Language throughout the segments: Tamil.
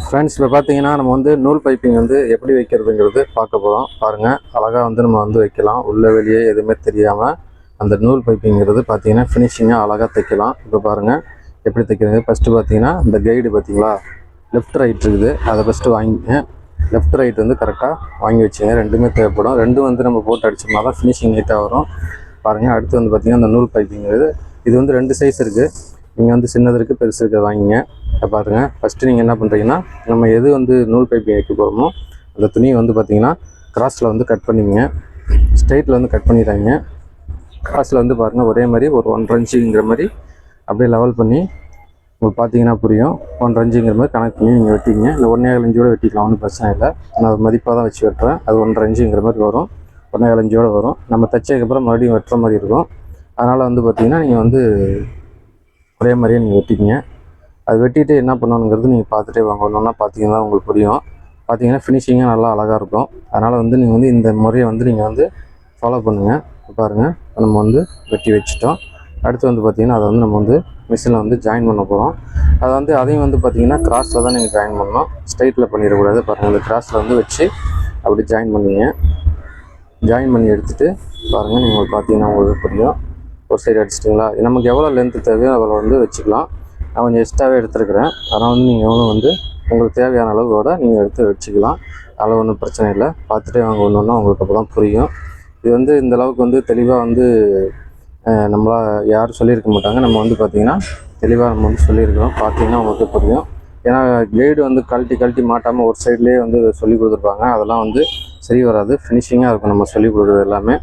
ஃப்ரெண்ட்ஸ், இப்போ பார்த்தீங்கன்னா நம்ம வந்து நூல் பைப்பிங் வந்து எப்படி வைக்கிறதுங்கிறது பார்க்க போகிறோம். பாருங்கள், அழகாக வந்து நம்ம வந்து வைக்கலாம். உள்ளே வெளியே எதுவுமே தெரியாமல் அந்த நூல் பைப்பிங்கிறது பார்த்தீங்கன்னா ஃபினிஷிங்காக அழகாக தைக்கலாம். இப்போ பாருங்கள் எப்படி தைக்கிறது. ஃபஸ்ட்டு பார்த்தீங்கன்னா இந்த கைடு பார்த்தீங்களா, லெஃப்ட் ரைட் இருக்குது, அதை ஃபஸ்ட்டு வாங்கிங்க. லெஃப்ட் ரைட் வந்து கரெக்டாக வாங்கி வச்சுங்க. ரெண்டுமே தேவைப்படும். ரெண்டும் வந்து நம்ம போட்டு அடிச்சோம்னா தான் ஃபினிஷிங் நீட்டாக வரும். பாருங்கள், அடுத்து வந்து பார்த்திங்கன்னா அந்த நூல் பைப்பிங்கிறது இது வந்து 2 சைஸ் இருக்குது. நீங்கள் வந்து சின்னது இருக்குது, பெருசு இருக்குது, வாங்கிங்க. பாருங்கள், ஃபஸ்ட்டு நீங்கள் என்ன பண்ணுறீங்கன்னா, நம்ம எது வந்து நூல் பைப்பிங் வைக்க போகிறோமோ அந்த துணியை வந்து பார்த்திங்கன்னா கிராஸில் வந்து கட் பண்ணிங்க. ஸ்ட்ரைட்டில் வந்து கட் பண்ணிடுறாங்க. கிராஸில் வந்து பாருங்கள் ஒரே மாதிரி ஒரு 1.5 இன்ச்சுங்கிற மாதிரி அப்படியே லெவல் பண்ணி உங்களுக்கு பார்த்தீங்கன்னா புரியும். 1.5 இன்ச்சுங்கிற மாதிரி கனெக்ட் பண்ணி நீங்கள் வெட்டிங்க. இல்லை 1.25 இன்ச்சோடு வெட்டிக்கலாம், ஒன்றும் பிரச்சனை இல்லை. நான் மதிப்பாக தான் வச்சு வெட்டுறேன். அது 1.5 இன்ச்சுங்கிற மாதிரி வரும், 1.25 இன்ச்சோடு வரும். நம்ம தைச்சதுக்கப்புறம் மறுபடியும் வெட்டுற மாதிரி இருக்கும். அதனால் வந்து பார்த்திங்கன்னா நீங்கள் வந்து ஒரே மாதிரியே நீங்கள் வெட்டிக்கிங்க. அது வெட்டிட்டு என்ன பண்ணணுங்கிறது நீங்கள் பார்த்துட்டே வாங்க. ஒன்றா பார்த்தீங்கன்னா உங்களுக்கு புரியும். பார்த்தீங்கன்னா ஃபினிஷிங்காக நல்லா அழகாக இருக்கும். அதனால் வந்து நீங்கள் வந்து இந்த முறையை வந்து நீங்கள் வந்து ஃபாலோ பண்ணுங்கள். பாருங்கள், நம்ம வந்து வெட்டி வச்சுட்டோம். அடுத்து வந்து பார்த்திங்கன்னா அதை வந்து நம்ம வந்து மிஷினில் வந்து ஜாயின் பண்ண போகிறோம். அதை வந்து அதையும் வந்து பார்த்திங்கன்னா கிராஸில் தான் நீங்கள் ஜாயின் பண்ணணும், ஸ்ட்ரைட்டில் பண்ணிடக்கூடாது. பாருங்கள், இந்த கிராஸில் வந்து வச்சு அப்படி ஜாயின் பண்ணிங்க. ஜாயின் பண்ணி எடுத்துகிட்டு பாருங்கள், நீங்கள் பார்த்தீங்கன்னா உங்களுக்கு புரியும். ஒரு சைடு அடிச்சிட்டிங்களா, நமக்கு எவ்வளோ லென்த்து தேவையோ அவ்வளோ வந்து வச்சுக்கலாம். நான் கொஞ்சம் எக்ஸ்ட்ராவே எடுத்துருக்கிறேன். அதனால் வந்து நீங்கள் எவ்வளோ வந்து உங்களுக்கு தேவையான அளவோட நீங்கள் எடுத்து வச்சுக்கலாம். அதில் ஒன்றும் பிரச்சனை இல்லை. பார்த்துட்டே வாங்க, ஒன்று உங்களுக்கு அப்போ தான் புரியும். இது வந்து இந்த அளவுக்கு வந்து தெளிவாக வந்து நம்மளால் யாரும் சொல்லியிருக்க மாட்டாங்க. நம்ம வந்து பார்த்திங்கன்னா தெளிவாக நம்ம வந்து சொல்லியிருக்கிறோம். பார்த்தீங்கன்னா உங்களுக்கு புரியும். ஏன்னா கைடு வந்து கழட்டி மாட்டாமல் ஒரு சைட்லேயே வந்து சொல்லி கொடுத்துருப்பாங்க. அதெல்லாம் வந்து சரி வராது. ஃபினிஷிங்காக இருக்கும் நம்ம சொல்லி கொடுக்குறது எல்லாமே.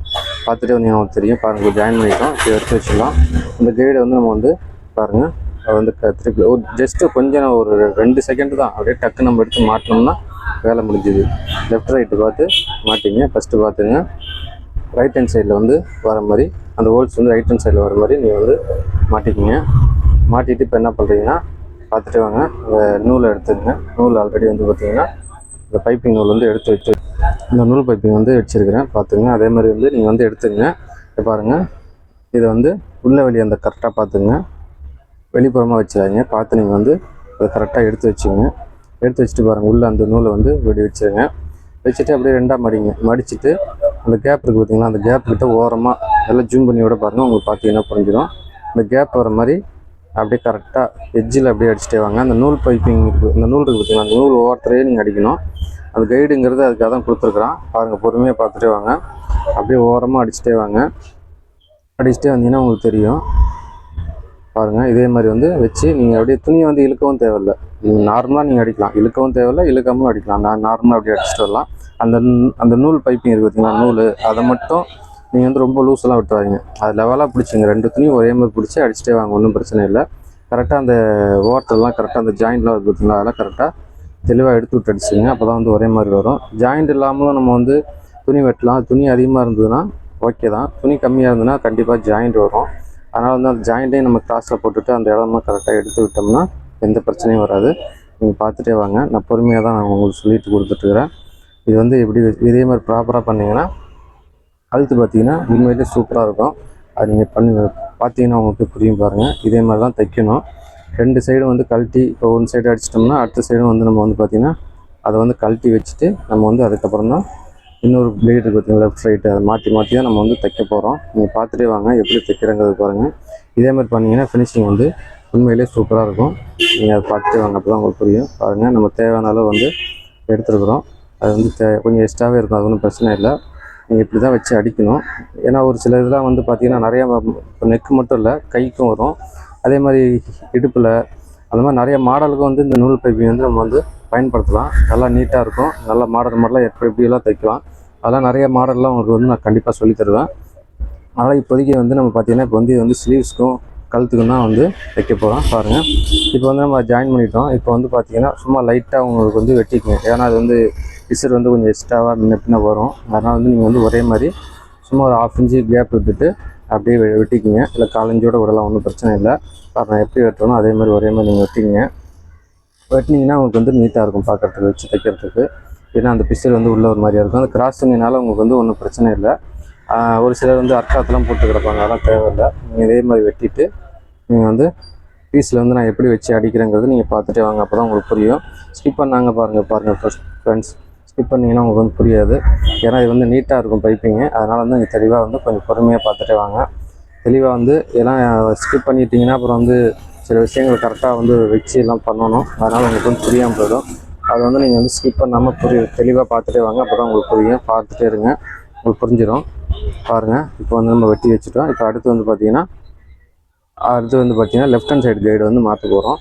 பார்த்துட்டு வந்து நமக்கு தெரியும். பாருங்கள், ஜாயின் பண்ணிட்டோம். இதை எடுத்து வச்சுக்கலாம். இந்த கைடை வந்து நம்ம வந்து பாருங்கள், அது வந்து திருப்பி ஜஸ்ட்டு கொஞ்சம் ஒரு 2 செகண்ட் தான், அப்படியே டக்கு நம்ம எடுத்து மாட்டினோம்னா வேலை முடிஞ்சுது. லெஃப்ட் ரைட்டு பார்த்து மாட்டிங்க. ஃபஸ்ட்டு பார்த்துங்க, ரைட் ஹேண்ட் சைடில் வந்து வர மாதிரி அந்த ஹோல்ஸ் வந்து ரைட் ஹேண்ட் சைடில் வர மாதிரி நீங்கள் வந்து மாட்டிக்கிங்க. மாட்டிட்டு இப்போ என்ன பண்ணுறீங்கன்னா, பார்த்துட்டு வாங்க, நூலை எடுத்துக்கங்க. நூல் ஆல்ரெடி வந்து பார்த்திங்கன்னா இந்த பைப்பிங் நூல் வந்து எடுத்து வச்சு இந்த நூல் பைப்பிங் வந்து வச்சுருக்கிறேன். பார்த்துங்க, அதே மாதிரி வந்து நீங்கள் வந்து எடுத்துக்கங்க. இப்போ பாருங்கள், இதை வந்து உள்ளே வெளியே அந்த கரெக்டாக பார்த்துங்க, வெளிப்புறமாக வச்சுருங்க. பார்த்து நீங்கள் வந்து அதை கரெக்டாக எடுத்து வச்சுங்க. எடுத்து வச்சுட்டு பாருங்கள், உள்ளே அந்த நூலை வந்து வெடி வச்சுருங்க. வச்சுட்டு அப்படியே 2ஆக மடிச்சுட்டு அந்த கேப் இருக்குது பார்த்திங்களா, அந்த கேப்புக்கிட்ட ஓரமாக எல்லாம் ஜூம் பண்ணி விட பாருங்கள். உங்களுக்கு பார்த்தீங்கன்னா புரிஞ்சிடும். அந்த கேப் வர மாதிரி அப்படியே கரெக்டாக எட்ஜில் அப்படியே அடிச்சுட்டே வாங்க. அந்த நூல் பைப்பிங் இருக்குது, இந்த நூல் இருக்குது பார்த்திங்களா, அந்த நூல் ஓரத்துலேயே நீங்கள் அடிக்கணும். அந்த கைடுங்கிறது அதுக்காக தான் கொடுத்துருக்குறான். பாருங்கள், பொறுமையாக பார்த்துட்டே வாங்க. அப்படியே ஓரமாக அடிச்சுட்டே வாங்க. அடிச்சுட்டே வந்தீங்கன்னா உங்களுக்கு தெரியும். பாருங்கள், இதே மாதிரி வந்து வச்சு நீங்கள் அப்படியே துணியை வந்து இழுக்கவும் தேவையில்லை. நீங்கள் நார்மலாக நீங்கள் அடிக்கலாம், இழுக்கவும் தேவையில்லை, இழுக்காமலும் அடிக்கலாம். நான் நார்மலாக அப்படியே அடிச்சுட்டு வரலாம். அந்த நூல் பைப்பிங் இருக்குது பார்த்திங்களா, நூல், அதை மட்டும் நீங்கள் வந்து ரொம்ப லூஸெல்லாம் விட்டுறாதீங்க. அது லெவலாக பிடிச்சிங்க. 2 துணியும் ஒரே மாதிரி பிடிச்சி அடிச்சுட்டே வாங்க, ஒன்றும் பிரச்சனை இல்லை. கரெக்டாக அந்த ஓரத்துலலாம் கரெக்டாக அந்த ஜாயிண்ட்லாம் இருக்குது பார்த்திங்களா, அதெல்லாம் கரெக்டாக தெளிவாக எடுத்து விட்டு அடிச்சுங்க. அப்போ தான் வந்து ஒரே மாதிரி வரும். ஜாயிண்ட் இல்லாமலும் நம்ம வந்து துணி வெட்டலாம். துணி அதிகமாக இருந்ததுன்னா ஓகே தான், துணி கம்மியாக இருந்ததுன்னா கண்டிப்பாக ஜாயிண்ட் வரும். அதனால் வந்து அந்த ஜாயிண்ட்டையும் நம்ம கிராஸில் போட்டுட்டு அந்த இடமா கரெக்டாக எடுத்து விட்டோம்னா எந்த பிரச்சனையும் வராது. நீங்கள் பார்த்துட்டே வாங்க. நான் பொறுமையாக தான் நான் உங்களுக்கு சொல்லிட்டு கொடுத்துட்ருக்குறேன். இது வந்து எப்படி இதே மாதிரி ப்ராப்பராக பண்ணிங்கன்னா அழுத்து பார்த்திங்கன்னா உண்மையிலே சூப்பராக இருக்கும். அது நீங்கள் பார்த்தீங்கன்னா உங்களுக்கு புரியும். பாருங்கள், இதே மாதிரி தான் தைக்கணும். 2 சைடும் வந்து கழட்டி, இப்போ 1 சைடு அடிச்சிட்டோம்னா அடுத்த சைடும் வந்து நம்ம வந்து பார்த்திங்கன்னா அதை வந்து கழட்டி வச்சுட்டு நம்ம வந்து அதுக்கப்புறம் தான் இன்னொரு பிளேடு இருக்குது பார்த்திங்கன்னா, லெஃப்ட் ரைட்டு, அதை மாற்றி தான் நம்ம வந்து தைக்க போகிறோம். நீங்கள் பார்த்துட்டே வாங்க எப்படி தைக்கிறங்கிறது பாருங்கள். இதே மாதிரி பண்ணிங்கன்னா ஃபினிஷிங் வந்து உண்மையிலே சூப்பராக இருக்கும். நீங்கள் அதை பார்த்துட்டே வாங்க, அப்போ தான் உங்களுக்கு புரியும். பாருங்கள், நம்ம தேவையான அளவு வந்து எடுத்துருக்குறோம். அது வந்து கொஞ்சம் எக்ஸ்ட்ராவே இருக்கும், அது ஒன்றும் பிரச்சனை இல்லை. நீங்கள் இப்படி தான் வச்சு அடிக்கணும். ஏன்னா ஒரு சில இதெல்லாம் வந்து பார்த்திங்கன்னா நிறையா நெக்கு மட்டும் இல்லை, கைக்கும் வரும். அதே மாதிரி இடுப்பில், அந்த மாதிரி நிறைய மாடலுக்கும் வந்து இந்த நூல் பைப்பிங் வந்து நம்ம வந்து பயன்படுத்தலாம். நல்லா நீட்டாக இருக்கும். நல்லா மாடல்லாம் எப்படியெல்லாம் தைக்கலாம், அதெல்லாம் நிறைய மாடல்லாம் உங்களுக்கு வந்து நான் கண்டிப்பாக சொல்லி தருவேன். அதனால் இப்போதைக்கு வந்து நம்ம பார்த்திங்கன்னா இப்போ வந்து இது வந்து ஸ்லீவ்ஸ்க்கும் கழுத்துக்கும் தான் வந்து தைக்க போகிறோம். பாருங்கள், இப்போ வந்து நம்ம ஜாயின் பண்ணிட்டோம். இப்போ வந்து பார்த்திங்கன்னா சும்மா லைட்டாக உங்களுக்கு வந்து வெட்டிக்குங்க. ஏன்னா அது வந்து பிசர் வந்து கொஞ்சம் எக்ஸ்ட்ராவாக முன்ன வரும். அதனால் வந்து நீங்கள் வந்து ஒரே மாதிரி சும்மா ஒரு 1/2 இன்ச்சு கேப் விட்டுட்டு அப்படியே வெட்டிக்குங்க. இல்லை 1/4 இன்ச்சோட விடலாம், ஒன்றும் பிரச்சனை இல்லை. நான் எப்படி வெட்டுறோனோ அதே மாதிரி ஒரே மாதிரி நீங்கள் வெட்டிங்க. வெட்டினீங்கன்னா உங்களுக்கு வந்து நீட்டாக இருக்கும் பார்க்குறதுக்கு, வச்சு தைக்கிறதுக்கு. ஏன்னா அந்த பிசர் வந்து உள்ள ஒரு மாதிரியாக இருக்கும். அந்த கிராஸுங்கனால உங்களுக்கு வந்து ஒன்றும் பிரச்சனை இல்லை. ஒரு சிலர் வந்து அர்க்காத்தெல்லாம் போட்டு கிடப்பாங்க, அதெல்லாம் தேவையில்லை. நீங்கள் இதே மாதிரி வெட்டிட்டு நீங்கள் வந்து பீஸில் வந்து நான் எப்படி வச்சு அடிக்கிறேங்கிறது நீங்கள் பார்த்துட்டே வாங்க, அப்போ தான் உங்களுக்கு புரியும். ஸ்கிப் பண்ணாங்க பாருங்கள் ஃபர்ஸ்ட் ஃப்ரெண்ட்ஸ். ஸ்கிப் பண்ணிங்கன்னா உங்களுக்கு வந்து புரியாது. ஏன்னா இது வந்து நீட்டாக இருக்கும் பைப்பிங்கு. அதனால் வந்து நீங்கள் தெளிவாக வந்து கொஞ்சம் பொறுமையாக பார்த்துட்டே வாங்க. தெளிவாக வந்து எல்லாம் ஸ்கிப் பண்ணிட்டீங்கன்னா அப்புறம் வந்து சில விஷயங்கள் கரெக்டாக வந்து வச்சு எல்லாம் பண்ணணும். அதனால் உங்களுக்கு வந்து புரியாமல் போயிடும். அது வந்து நீங்கள் வந்து ஸ்கிப் பண்ணாமல் தெளிவாக பார்த்துட்டே வாங்க, அப்போ தான் உங்களுக்கு புரியும். பார்த்துட்டே இருங்க, உங்களுக்கு புரிஞ்சிடும். பாருங்கள், இப்போ வந்து நம்ம வெட்டி வச்சுட்டோம். இப்போ அடுத்து வந்து பார்த்திங்கன்னா லெஃப்ட் ஹேண்ட் சைடு கைடு வந்து மாற்ற போகிறோம்.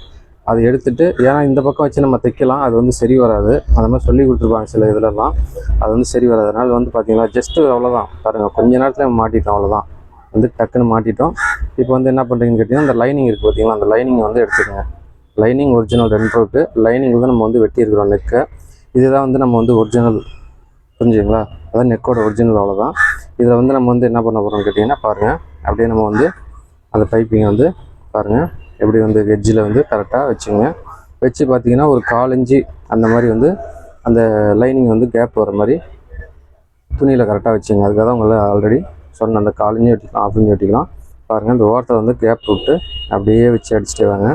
அதை எடுத்துகிட்டு, ஏன்னா இந்த பக்கம் வச்சு நம்ம தைக்கலாம், அது வந்து சரி வராது. அந்த மாதிரி சொல்லி கொடுத்துருப்பாங்க சில இதிலலாம். அது வந்து சரி வராது. அதனால் வந்து பார்த்திங்கன்னா ஜஸ்ட்டு அவ்வளோதான். பாருங்கள், கொஞ்ச நேரத்தில் நம்ம மாட்டிட்டோம், அவ்வளோதான். வந்து டக்குன்னு மாட்டிட்டோம். இப்போ வந்து என்ன பண்ணுறீங்கன்னு கேட்டிங்கன்னா, அந்த லைனிங் இருக்குது பார்த்திங்களா, அந்த லைனிங்கை வந்து எடுத்துக்கோங்க. லைனிங் ஒரிஜினல் 2 இருக்குது. லைனிங் தான் நம்ம வந்து வெட்டியிருக்கிறோம் நெக்கை. இதுதான் வந்து நம்ம வந்து ஒரிஜினல், புரிஞ்சுங்களா? அதான் நெக்கோட ஒரிஜினல், அவ்வளோதான். இதில் வந்து நம்ம வந்து என்ன பண்ண போகிறோம்னு கேட்டிங்கன்னா, பாருங்கள், அப்படியே நம்ம வந்து அந்த பைப்பிங்கை வந்து பாருங்கள் எப்படி வந்து எட்ஜில் வந்து கரெக்டாக வச்சுங்க. வச்சு பார்த்திங்கன்னா ஒரு 1/4 இன்ச்சு அந்த மாதிரி வந்து அந்த லைனிங் வந்து கேப் வர மாதிரி துணியில் கரெக்டாக வச்சுங்க. அதுக்காக தான் உங்களை ஆல்ரெடி சொன்ன அந்த 1/4 இன்ச்சு வெட்டிக்கலாம், 1/2 இன்ச்சு வெட்டிக்கலாம். பாருங்கள், இந்த ஓரத்தில் வந்து கேப் விட்டு அப்படியே வச்சு அடிச்சுட்டே வாங்க.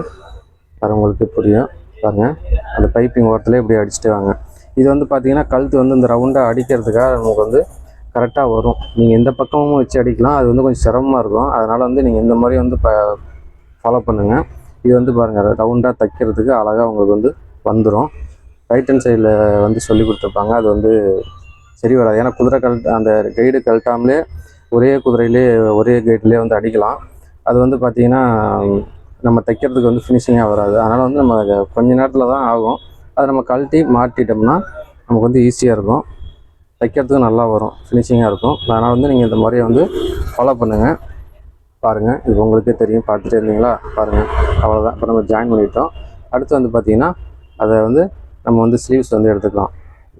பாருங்கள், உங்களுக்கு புரியும். பாருங்கள், அந்த பைப்பிங் ஓரத்துலேயே இப்படி அடிச்சுட்டே வாங்க. இது வந்து பார்த்திங்கன்னா கழுத்து வந்து இந்த ரவுண்டாக அடிக்கிறதுக்காக நமக்கு வந்து கரெக்டாக வரும். நீங்கள் எந்த பக்கமும் வச்சு அடிக்கலாம், அது வந்து கொஞ்சம் சிரமமாக இருக்கும். அதனால் வந்து நீங்கள் இந்த மாதிரி வந்து ஃபாலோ பண்ணுங்கள். இது வந்து பாருங்கள், ரவுண்டாக தைக்கிறதுக்கு அழகாக உங்களுக்கு வந்து வந்துடும். ரைட் ஹேண்ட் சைடில் வந்து சொல்லி கொடுத்துருப்பாங்க, அது வந்து சரி வராது. ஏன்னா குதிரை அந்த கைடு கழட்டாமலே ஒரே குதிரையிலே ஒரே கைட்லேயே வந்து அடிக்கலாம். அது வந்து பார்த்திங்கன்னா நம்ம தைக்கிறதுக்கு வந்து ஃபினிஷிங்காக வராது. அதனால் வந்து நம்ம கொஞ்ச நேரத்தில் தான் ஆகும். அதை நம்ம கழட்டி மாட்டிட்டோம்னா நமக்கு வந்து ஈஸியாக இருக்கும், தைக்கிறதுக்கு நல்லா வரும், ஃபினிஷிங்காக இருக்கும். அதனால் வந்து நீங்கள் இந்த மாதிரியை வந்து ஃபாலோ பண்ணுங்கள். பாருங்கள், இது உங்களுக்கே தெரியும், பார்த்துட்டே இருந்தீங்களா? பாருங்கள், அவ்வளோதான். இப்போ நம்ம ஜாயின் பண்ணிட்டோம். அடுத்து வந்து பார்த்திங்கன்னா அதை வந்து நம்ம வந்து ஸ்லீவ்ஸ் வந்து எடுத்துக்கலாம்.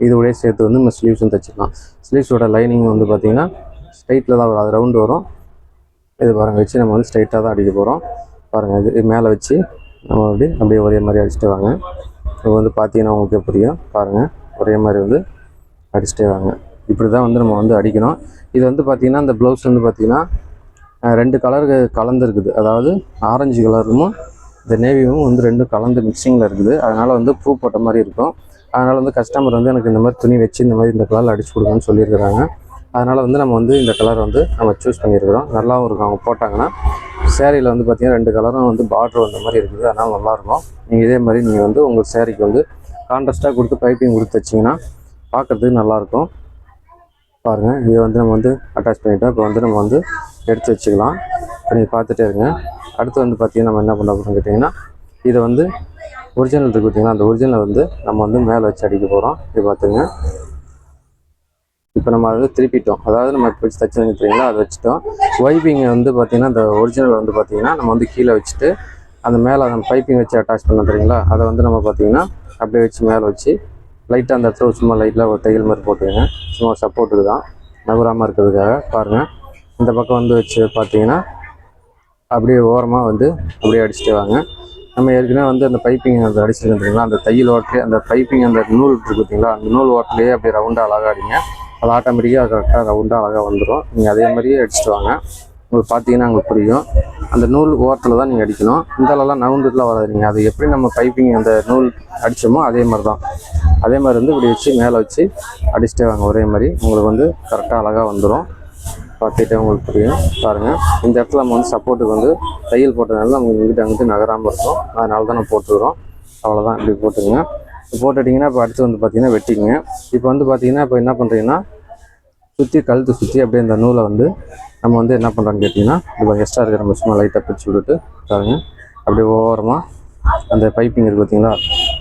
இதோடய சேர்த்து வந்து நம்ம ஸ்லீவ்ஸும் தைச்சிக்கலாம். ஸ்லீவ்ஸோட லைனிங் வந்து பார்த்திங்கன்னா ஸ்ட்ரைட்டில் தான் வரும், அது ரவுண்டு வரும். இது பாருங்கள், வச்சு நம்ம வந்து ஸ்ட்ரைட்டாக தான் அடிக்க போகிறோம். பாருங்கள், இது மேலே வச்சு நம்ம அப்படியே ஒரே மாதிரி அடிச்சுட்டு வாங்க. இது வந்து பார்த்திங்கன்னா உங்களுக்கே புரியும். பாருங்கள், ஒரே மாதிரி வந்து அடிச்சுட்டே வாங்க. இப்படி தான் வந்து நம்ம வந்து அடிக்கணும். இது வந்து பார்த்திங்கன்னா இந்த ப்ளவுஸ் வந்து பார்த்திங்கன்னா 2 கலரு கலந்துருக்குது. அதாவது ஆரஞ்சு கலரும் இந்த நேவியும் வந்து 2 கலந்து மிக்சிங்கில் இருக்குது. அதனால் வந்து பூ போட்ட மாதிரி இருக்கும். அதனால் வந்து கஸ்டமர் வந்து எனக்கு இந்த மாதிரி துணி வச்சு இந்த மாதிரி இந்த கலரில் அடிச்சு கொடுங்கன்னு சொல்லியிருக்கிறாங்க. அதனால் வந்து நம்ம வந்து இந்த கலர் வந்து நம்ம சூஸ் பண்ணியிருக்கிறோம். நல்லாவும் இருக்கும். அவங்க போட்டாங்கன்னா சேரீயில் வந்து பார்த்திங்கன்னா 2 கலரும் வந்து பார்டர் வந்த மாதிரி இருக்குது. அதனால் நல்லாயிருக்கும். நீங்கள் இதே மாதிரி நீங்கள் வந்து உங்கள் சேரீக்கு வந்து கான்ட்ராஸ்ட்டாக கொடுத்து பைப்பிங் கொடுத்து வச்சிங்கன்னா பார்க்குறதுக்கு நல்லாயிருக்கும். பாருங்கள், இதை வந்து நம்ம வந்து அட்டாச் பண்ணிவிட்டோம். இப்போ வந்து நம்ம வந்து எடுத்து வச்சுக்கலாம். இப்போ நீங்கள் பார்த்துட்டே இருங்க. அடுத்து வந்து பார்த்திங்கன்னா நம்ம என்ன பண்ண போகிறோம்னு கேட்டிங்கன்னா, இதை வந்து ஒரிஜினல் இருக்குது பார்த்திங்கன்னா, அந்த ஒரிஜினலை வந்து நம்ம வந்து மேலே வச்சு அடிக்க போகிறோம். இது பார்த்துங்க. இப்போ நம்ம அதை திருப்பிட்டோம். அதாவது நம்ம இப்போ வச்சு தைச்சு தெரியுங்களா, அதை வச்சுட்டோம். வைப்பிங்கை வந்து பார்த்திங்கன்னா அந்த ஒரிஜினல் வந்து பார்த்திங்கன்னா நம்ம வந்து கீழே வச்சுட்டு அந்த மேலே நம்ம பைப்பிங் வச்சு அட்டாச் பண்ண தெரியுங்களா, அதை வந்து நம்ம பார்த்திங்கன்னா அப்படியே வச்சு மேலே வச்சு லைட்டாக அந்த இடத்துல சும்மா லைட்டாக ஒரு தையல் மாதிரி போட்டுக்கங்க. சும்மா சப்போர்ட்டுக்கு தான், நகராமல் இருக்கிறதுக்காக. பாருங்கள், இந்த பக்கம் வந்து வச்சு பார்த்திங்கன்னா அப்படியே ஓரமாக வந்து அப்படியே அடிச்சுட்டு வாங்க. நம்ம ஏற்கனவே வந்து அந்த பைப்பிங் அந்த அடிச்சுருக்கீங்களா, அந்த தையல் ஓரத்துலேயே அந்த பைப்பிங் அந்த நூல் இருக்குது பார்த்தீங்களா, அந்த நூல் ஓரத்துலேயே அப்படியே ரவுண்டாக அழகாக அடிங்க. அது ஆட்டோமேட்டிக்காக கரெக்டாக ரவுண்டாக அழகாக வந்துடும். நீங்கள் அதே மாதிரியே அடிச்சுட்டு வாங்க. உங்களுக்கு பார்த்தீங்கன்னா உங்களுக்கு புரியும். அந்த நூல் ஓரத்தில் தான் நீங்கள் அடிக்கணும். இந்தளெல்லாம் நவுண்டுலாம் வராது. நீங்கள் அது எப்படி நம்ம பைப்பிங் அந்த நூல் அடித்தோமோ அதே மாதிரி தான். அதே மாதிரி வந்து இப்படி வச்சு மேலே வச்சு அடிச்சுட்டே வாங்க. ஒரே மாதிரி உங்களுக்கு வந்து கரெக்டாக அழகாக வந்துடும். பார்த்துட்டே உங்களுக்கு புரியும். பாருங்கள், இந்த இடத்துல நம்ம வந்து சப்போர்ட்டுக்கு வந்து தையல் போட்டதுனால நம்ம இங்கிட்ட அங்கிட்டு நகராமல் இருக்கும். அதனால தான் நம்ம போட்டுக்கிறோம். அவ்வளோதான், இப்படி போட்டுங்க. போட்டுட்டிங்கன்னா இப்போ அடுத்து வந்து பார்த்திங்கன்னா வெட்டிங்க. இப்போ வந்து பார்த்திங்கன்னா இப்போ என்ன பண்ணுறீங்கன்னா சுற்றி கழுத்து சுற்றி அப்படியே இந்த நூலை வந்து நம்ம வந்து என்ன பண்ணுறோன்னு கேட்டிங்கன்னா, இப்போ எக்ஸ்ட்ரா இருக்கிற நம்ம சும்மா லைட்டாக பிடிச்சி விட்டுட்டு பாருங்கள், அப்படியே ஓரமாக அந்த பைப்பிங் இருக்குது பார்த்திங்களா,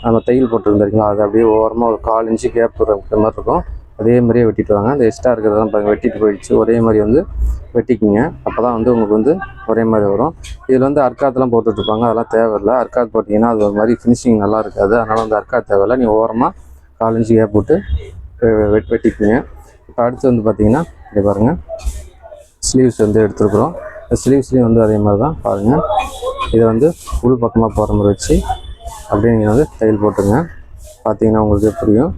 நம்ம தையல் போட்டுருந்துருக்கீங்களா, அது அப்படியே ஓரமாக ஒரு 1/4 இன்ச்சு கேப் இருக்கிற மாதிரி இருக்கும். அதே மாதிரியே வெட்டிட்டு வாங்க. அந்த எக்ஸ்ட்ரா இருக்கிறதெல்லாம் பாருங்கள் வெட்டிட்டு போயிடுச்சு. ஒரே மாதிரி வந்து வெட்டிக்கிங்க. அப்போ தான் வந்து உங்களுக்கு வந்து ஒரே மாதிரி வரும். இதில் வந்து அர்க்காத்தெலாம் போட்டுட்ருப்பாங்க, அதெல்லாம் தேவையில்லை. அர்க்காத் போட்டிங்கன்னா அது ஒரு மாதிரி ஃபினிஷிங் நல்லா இருக்காது. அதனால் வந்து அர்க்காத் தேவையில்லை. நீங்கள் ஓரமாக 1/4 இன்ச்சு கேப் போட்டு வெட்டிக்கிங்க. இப்போ அடுத்து வந்து பார்த்திங்கன்னா இங்கே பாருங்கள், ஸ்லீவ்ஸ் வந்து எடுத்துருக்குறோம். ஸ்லீவ்ஸ்லேயும் வந்து அதே மாதிரி தான் பாருங்கள். இதை வந்து உள் பக்கமாக போகிற மாதிரி வச்சு அப்படியே நீங்கள் வந்து தையல் போட்டுருங்க. பார்த்தீங்கன்னா உங்களுக்கே புரியும்.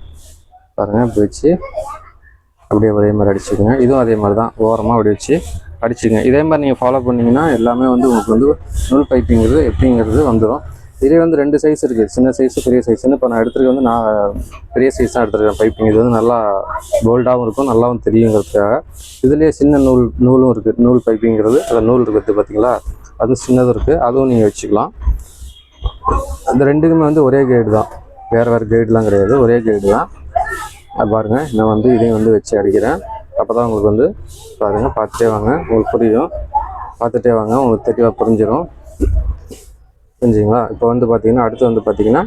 பாருங்கள், இப்படி வச்சு அப்படியே ஒரே மாதிரி அடிச்சுக்கோங்க. இதுவும் அதே மாதிரி தான், ஓரமாக அப்படி வச்சு அடிச்சுங்க. இதே மாதிரி நீங்கள் ஃபாலோ பண்ணிங்கன்னா எல்லாமே வந்து உங்களுக்கு வந்து நூல் பைப்பிங்கிறது எப்படிங்கிறது வந்துடும். இதே வந்து 2 சைஸ் இருக்குது, சின்ன சைஸு பெரிய சைஸ்ன்னு. இப்போ நான் எடுத்துருக்க வந்து நான் பெரிய சைஸ் தான் எடுத்துருக்கேன் பைப்பிங். இது வந்து நல்லா போல்டாகவும் இருக்கும், நல்லாவும் தெரியுங்கிறதுக்காக. இதுலேயே சின்ன நூலும் இருக்குது, நூல் பைப்பிங்கிறது. அதில் நூல் இருக்குது பார்த்தீங்களா, அதுவும் சின்னதும் இருக்குது, அதுவும் நீங்கள் வச்சுக்கலாம். அந்த ரெண்டுக்குமே வந்து ஒரே கைடு தான், வேறு கைடுலாம் கிடையாது, ஒரே கைடு தான். பாருங்கள், நான் வந்து இதையும் வந்து வச்சு அடிக்கிறேன். அப்போ தான் உங்களுக்கு வந்து பாருங்கள், பார்த்துட்டே வாங்க, உங்களுக்கு புரியும். பார்த்துட்டே வாங்க, உங்களுக்கு தெளிவாக புரிஞ்சிடும். புரிஞ்சுங்களா? இப்போ வந்து பார்த்திங்கன்னா அடுத்து வந்து பார்த்திங்கன்னா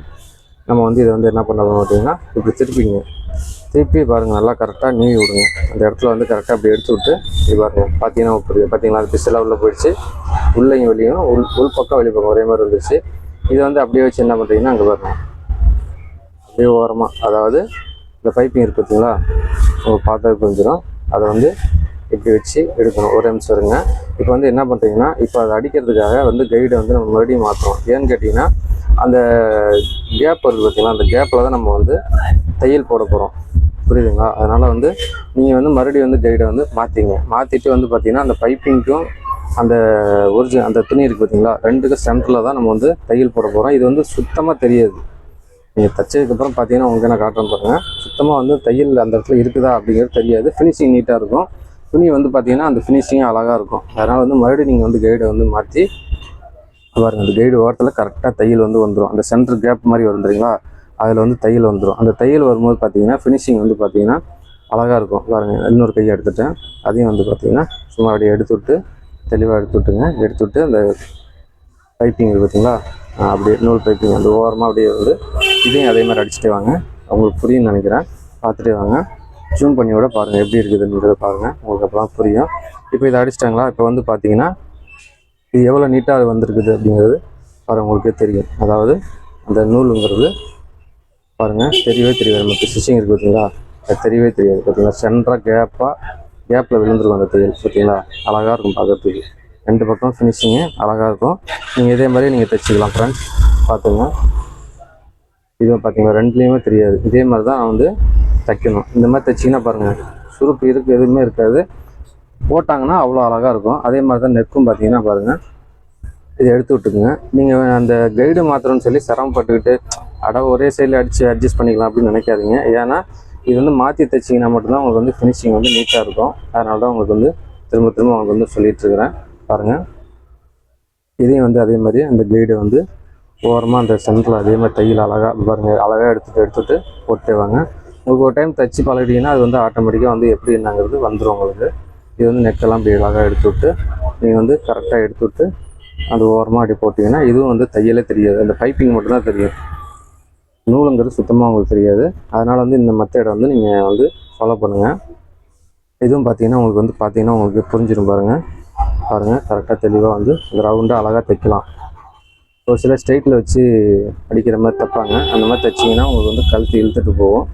நம்ம வந்து இதை வந்து என்ன பண்ணணும் பார்த்தீங்கன்னா, இப்படி திருப்பி பாருங்கள், நல்லா கரெக்டாக நீவி விடுங்க. அந்த இடத்துல வந்து கரெக்டாக அப்படி எடுத்து விட்டு இது பாருங்கள். பார்த்தீங்கன்னா புரியுது பார்த்தீங்களா, அது பிஸ்ஸெல்லாம் உள்ளே போயிடுச்சு. உள்ளேயும் வெளியும் உள் பக்கம் வெளிப்பக்கம் ஒரே மாதிரி வந்துடுச்சு. இதை வந்து அப்படியே வச்சு என்ன பண்ணுறீங்கன்னா, அங்கே பாருங்கள், அப்படியே ஓரமாக, அதாவது இந்த பைப்பிங் இருக்குது பார்த்தீங்களா, உங்களுக்கு பார்த்தா புரிஞ்சிடும். அதை வந்து இப்படி வச்சு எடுக்கணும். ஒரு நிமிஷம் இருங்க. இப்போ வந்து என்ன பண்ணுறீங்கன்னா, இப்போ அதை அடிக்கிறதுக்காக வந்து கைடை வந்து நம்ம மறுபடியும் மாற்றுறோம். ஏன்னு கேட்டிங்கன்னா, அந்த கேப் வருது பார்த்தீங்களா, அந்த கேப்பில் தான் நம்ம வந்து தையல் போட போகிறோம். புரியுதுங்களா? அதனால் வந்து நீங்கள் வந்து மறுபடியும் வந்து கைடை வந்து மாற்றிட்டு வந்து பார்த்திங்கன்னா, அந்த பைப்பிங்க்கும் அந்த அந்த துணி இருக்குது பார்த்தீங்களா, ரெண்டுக்கும் சென்டரில் தான் நம்ம வந்து தையல் போட போகிறோம். இது வந்து சுத்தமாக தெரியாது. நீங்கள் தைச்சதுக்கப்புறம் பார்த்தீங்கன்னா உங்களுக்கு நான் காட்டுறேன் பாருங்கள். சுத்தமாக வந்து தையல் அந்த இடத்துல இருக்குதா அப்படிங்கிறது தெரியாது. ஃபினிஷிங் நீட்டாக இருக்கும். துணி வந்து பார்த்திங்கன்னா அந்த ஃபினிஷிங்கும் அழகாக இருக்கும். அதனால் வந்து மறுபடியும் நீங்கள் வந்து கைடை வந்து மாற்றி பாருங்கள். அந்த கைடு ஓரத்தில் கரெக்டாக தையல் வந்து வந்துடும். அந்த சென்டர் கேப் மாதிரி வந்துடுங்களா, அதில் வந்து தையல் வந்துடும். அந்த தையல் வரும்போது பார்த்திங்கன்னா ஃபினிஷிங் வந்து பார்த்திங்கன்னா அழகாக இருக்கும். பாருங்கள், இன்னொரு கையை எடுத்துட்டேன். அதையும் வந்து பார்த்திங்கன்னா சும்மா அப்படியே எடுத்துவிட்டு தெளிவாக எடுத்துவிட்டு அந்த பைப்பிங் இருக்குது பார்த்தீங்களா, அப்படியே நூல் பைப்பிங் அந்த ஓரமாக அப்படியே வந்து இதையும் அதே மாதிரி அடிச்சுட்டே வாங்க. உங்களுக்கு புரியும்னு நினைக்கிறேன். பார்த்துட்டே வாங்க, ஜூம் பண்ணி விட பாருங்கள் எப்படி இருக்குதுன்றதை பாருங்கள், உங்களுக்கு அப்போ தான் புரியும். இப்போ இதை அடிச்சிட்டாங்களா, இப்போ வந்து பார்த்தீங்கன்னா இது எவ்வளோ நீட்டாக வந்திருக்குது அப்படிங்கிறது பாருங்கள், உங்களுக்கே தெரியும். அதாவது அந்த நூலுங்கிறது பாருங்கள் தெரியவே தெரியாது. நமக்கு ஸ்டிச்சிங் இருக்குது பார்த்தீங்களா, அது தெரியவே தெரியாது. பார்த்தீங்களா, சென்டராக கேப்பில் விழுந்துருக்கும் அந்த தையல். பார்த்தீங்களா, அழகாக இருக்கும் பார்க்குறதுக்கு. 2 பக்கம் ஃபினிஷிங்கு அழகாக இருக்கும். நீங்கள் இதே மாதிரி நீங்கள் தைச்சிக்கலாம் ஃப்ரெண்ட்ஸ். பார்த்துங்க, இதுவும் பார்த்தீங்களா 2லேயுமே தெரியாது. இதே மாதிரி தான் நான் வந்து தைக்கணும். இந்த மாதிரி தைச்சிங்கன்னா பாருங்கள், சுருப்பு இருக்குது எதுவுமே இருக்காது. போட்டாங்கன்னா அவ்வளோ அழகாக இருக்கும். அதே மாதிரி தான் நெக்கும் பார்த்தீங்கன்னா பாருங்கள், இதை எடுத்து விட்டுக்குங்க. நீங்கள் அந்த கைடு மாத்திரம்னு சொல்லி சிரமப்பட்டுக்கிட்டு ஒரே சைடில் அட்ஜஸ்ட் பண்ணிக்கலாம் அப்படின்னு நினைக்காதீங்க. ஏன்னா இது வந்து மாற்றி தைச்சிங்கன்னா மட்டும்தான் உங்களுக்கு வந்து ஃபினிஷிங் வந்து நீட்டாக இருக்கும். அதனால தான் உங்களுக்கு வந்து திரும்ப உங்களுக்கு வந்து சொல்லிகிட்ருக்கிறேன். பாருங்கள், இதையும் வந்து அதே மாதிரி அந்த கைடை வந்து ஓரமாக அந்த சென்டரில் அதே மாதிரி தையல் அழகாக பாருங்கள், அழகாக எடுத்துகிட்டு போட்டே வாங்க. உங்களுக்கு ஒரு டைம் தைச்சி பழகிட்டீங்கன்னா அது வந்து ஆட்டோமேட்டிக்காக வந்து எப்படி என்னங்கிறது வந்துடும் உங்களுக்கு. இது வந்து நெக்கெல்லாம் இப்படி அழகாக எடுத்துவிட்டு நீங்கள் வந்து கரெக்டாக எடுத்துவிட்டு அது ஓரமாக அப்படி போட்டிங்கன்னா இதுவும் வந்து தையலே தெரியாது. அந்த பைப்பிங் மட்டும்தான் தெரியும், நூலுங்கிறது சுத்தமாக உங்களுக்கு தெரியாது. அதனால் வந்து இந்த மெத்தடை வந்து நீங்கள் வந்து ஃபாலோ பண்ணுங்கள். இதுவும் பார்த்தீங்கன்னா உங்களுக்கு புரிஞ்சிடும். பாருங்கள் கரெக்டாக தெளிவாக வந்து அந்த ரவுண்டாக அழகாக தைக்கலாம். ஒரு சில ஸ்ட்ரைட்டில் வச்சு அடிக்கிற மாதிரி தைப்பாங்க. அந்த மாதிரி தைச்சிங்கன்னா உங்களுக்கு வந்து கழுத்து இழுத்துட்டு போகும்.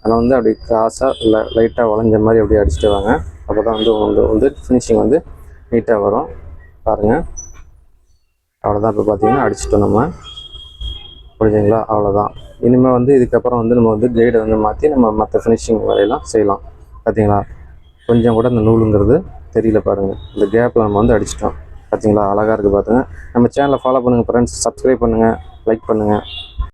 அதனால் வந்து அப்படி கிராஸாக லைட்டாக வளைஞ்ச மாதிரி அப்படியே அடிச்சுட்டு வாங்க. அப்போ தான் வந்து உங்களுக்கு வந்து ஃபினிஷிங் வந்து நீட்டாக வரும். பாருங்கள், அவ்வளோதான். இப்போ பார்த்தீங்கன்னா அடிச்சுட்டோம் நம்ம, புரிஞ்சுங்களா? அவ்வளோதான். இனிமேல் வந்து இதுக்கப்புறம் வந்து நம்ம வந்து கைடை வந்து மாற்றி நம்ம மற்ற ஃபினிஷிங் வேலையெல்லாம் செய்யலாம். பார்த்தீங்களா, கொஞ்சம் கூட அந்த நூலுங்கிறது தெரியல பாருங்கள். இந்த கேப்பில் நம்ம வந்து அடிச்சிட்டோம். பார்த்தீங்களா, அழகாக இருக்குது. பார்த்துங்க. நம்ம சேனலை ஃபாலோ பண்ணுங்கள் ஃப்ரெண்ட்ஸ், சப்ஸ்கிரைப் பண்ணுங்கள், லைக் பண்ணுங்கள்.